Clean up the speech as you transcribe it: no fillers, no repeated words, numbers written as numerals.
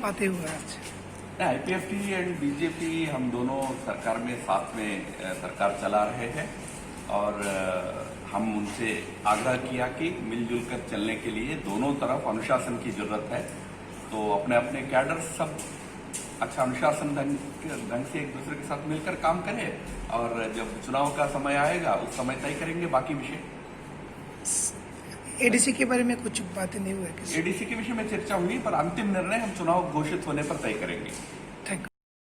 बातें हुआ आज? आईपीएफटी एंड बीजेपी हम दोनों सरकार में साथ में सरकार चला रहे हैं और हम उनसे आग्रह किया कि मिलजुल कर चलने के लिए दोनों तरफ अनुशासन की जरूरत है। तो अपने अपने कैडर सब अच्छा अनुशासन ढंग से एक दूसरे के साथ मिलकर काम करें और जब चुनाव का समय आएगा उस समय तय करेंगे बाकी विषय। एडीसी के बारे में कुछ बातें नहीं हुई? एडीसी के विषय में चर्चा हुई पर अंतिम निर्णय हम चुनाव घोषित होने पर तय करेंगे।